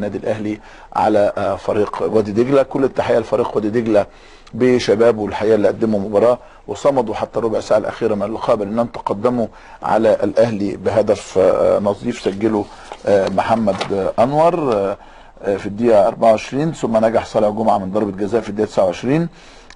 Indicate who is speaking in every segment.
Speaker 1: النادي الاهلي على فريق وادي دجله. كل التحيه لفريق وادي دجله بشبابه الحقيقه اللي قدموا مباراه وصمدوا حتى ربع ساعه الاخيره من اللقاء، بانهم تقدموا على الاهلي بهدف نظيف سجله محمد انور في الدقيقه 24، ثم نجح صالح جمعه من ضربه جزاء في الدقيقه 29،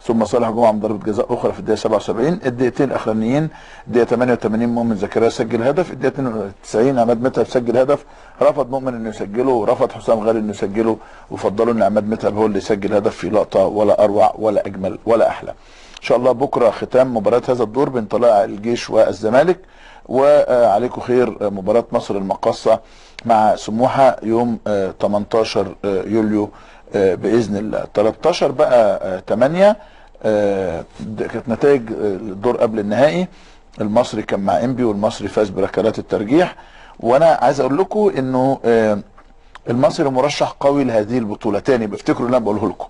Speaker 1: ثم صالح جمعه من ضربه جزاء اخرى في الدقيقه 77. الدقيقتين الاخرانيين الدقيقه 88 مؤمن زكريا سجل هدف، الدقيقه 92 عماد متعب سجل هدف، رفض مؤمن انه يسجله ورفض حسام غالي انه يسجله، وفضلوا ان عماد متعب هو اللي يسجل هدف في لقطه ولا اروع ولا اجمل ولا احلى. ان شاء الله بكره ختام مباراه هذا الدور بين طلائع الجيش والزمالك، وعليكم خير مباراه مصر المقاصه مع سموحه يوم 18 يوليو باذن الله. 13 بقى 8 كانت نتائج الدور قبل النهائي. المصري كان مع انبي والمصري فاز بركلات الترجيح، وانا عايز اقول لكم انه المصري مرشح قوي لهذه البطوله. تاني بفتكروا اللي انا بقوله لكم،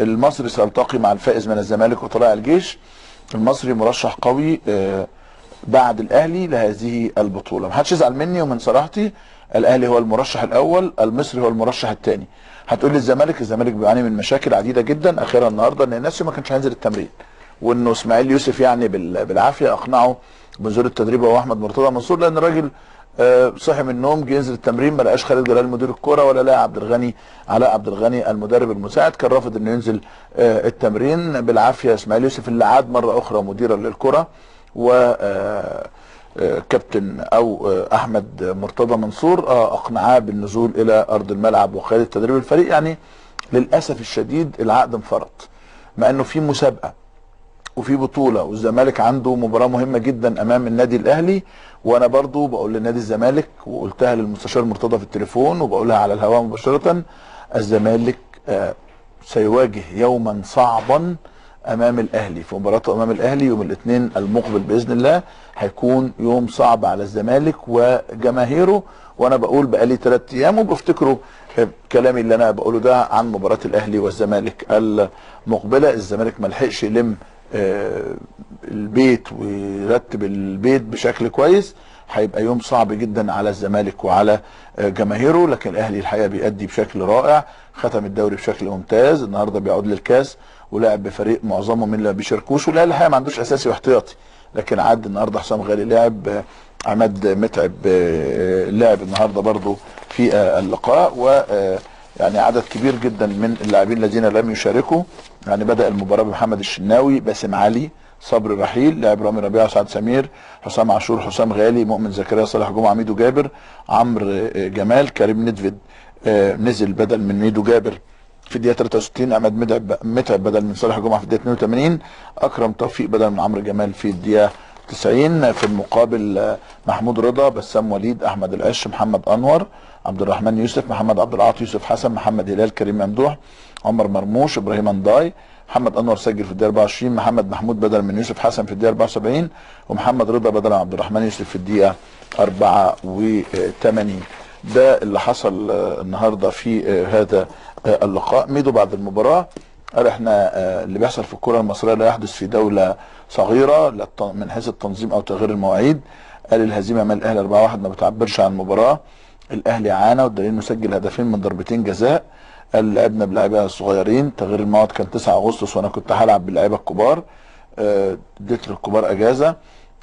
Speaker 1: المصري سيلتقي مع الفائز من الزمالك وطلائع الجيش. المصري مرشح قوي بعد الاهلي لهذه البطوله. محدش يزعل مني ومن صراحتي، الاهلي هو المرشح الاول، المصري هو المرشح الثاني. هتقول لي الزمالك بيعاني من مشاكل عديده جدا، اخرها النهارده ان الناس ما كانش هينزل التمرين، وانه اسماعيل يوسف يعني بالعافيه اقنعه بنزول التدريب هو احمد مرتضى منصور، لان الراجل صحي من النوم جه ينزل التمرين ما لقاش خالد جلال مدير الكوره ولا لقى علاء عبد الغني المدرب المساعد، كان رافض انه ينزل التمرين. بالعافيه اسماعيل يوسف اللي عاد مره اخرى مديرا للكره و كابتن او احمد مرتضى منصور اقنعاه بالنزول الى ارض الملعب وقياده تدريب الفريق. يعني للاسف الشديد العقد انفرط، مع انه في مسابقه وفي بطوله والزمالك عنده مباراه مهمه جدا امام النادي الاهلي. وانا برضو بقول لنادي الزمالك، وقلتها للمستشار مرتضى في التليفون وبقولها على الهواء مباشره، الزمالك سيواجه يوما صعبا امام الاهلي في مباراته امام الاهلي يوم الاثنين المقبل باذن الله. هيكون يوم صعب على الزمالك وجماهيره، وانا بقول بقالي 3 ايام وبفتكروا كلامي اللي انا بقوله ده عن مباراه الاهلي والزمالك المقبله. الزمالك ما لحقش يلم البيت ويرتب البيت بشكل كويس، هيبقى يوم صعب جدا على الزمالك وعلى جماهيره. لكن الاهلي الحقيقه بيأدي بشكل رائع، ختم الدوري بشكل ممتاز، النهارده بيعود للكاس ولعب بفريق معظمه من اللي ما بيشاركوش، والاهلي الحقيقه ما عندوش اساسي واحتياطي، لكن عد النهارده حسام غالي لعب، عماد متعب لعب النهارده برضه في اللقاء، و يعني عدد كبير جدا من اللاعبين الذين لم يشاركوا. يعني بدأ المباراه بمحمد الشناوي، باسم علي، صبري رحيل، لعب رامي ربيعه، سعد سمير، حسام عاشور، حسام غالي، مؤمن زكريا، صالح جمعه، ميدو جابر، عمرو جمال، كريم ندفد نزل بدل من ميدو جابر في الدقيقه 63، عماد متعب بدل من صالح جمعه في الدقيقه 82، اكرم توفيق بدل من عمرو جمال في الدقيقه 90. في المقابل محمود رضا، بسام وليد، احمد العش، محمد انور، عبد الرحمن يوسف، محمد عبد العاطي، يوسف حسن، محمد هلال، كريم ممدوح، عمر مرموش، ابراهيم انداي. محمد انور سجل في الدقيقه 24، محمد محمود بدل من يوسف حسن في الدقيقه 74، ومحمد رضا بدل عبد الرحمن يوسف في الدقيقه 84. ده اللي حصل النهارده في هذا اللقاء. ميدو بعد المباراه قال احنا اللي بيحصل في الكره المصريه لا يحدث في دوله صغيره من حيث التنظيم او تغيير المواعيد. قال الهزيمه من الاهلي 4-1 ما بتعبرش عن المباراه، الاهلي عانى والدليل انه سجل هدفين من ضربتين جزاء. قال لعبنا بلاعيبه الصغيرين، تغيير الموعد كان 9 اغسطس وانا كنت هلعب باللعيبه الكبار، اديت للكبار اجازه.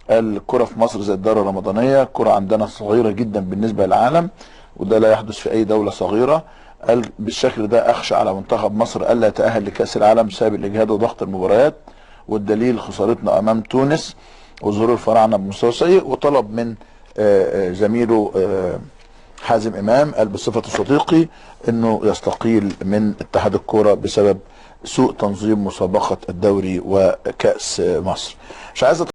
Speaker 1: قال الكره في مصر زي الدوره الرمضانيه، الكره عندنا صغيره جدا بالنسبه للعالم وده لا يحدث في اي دوله صغيره. قال بالشكل ده اخشى على منتخب مصر الا يتاهل لكاس العالم بسبب الاجهاد وضغط المباريات، والدليل خسارتنا امام تونس وظهور الفراعنه بمستوى سيء. وطلب من زميله حازم امام، قال بصفته صديقي، انه يستقيل من اتحاد الكوره بسبب سوء تنظيم مسابقه الدوري وكاس مصر. مش عايز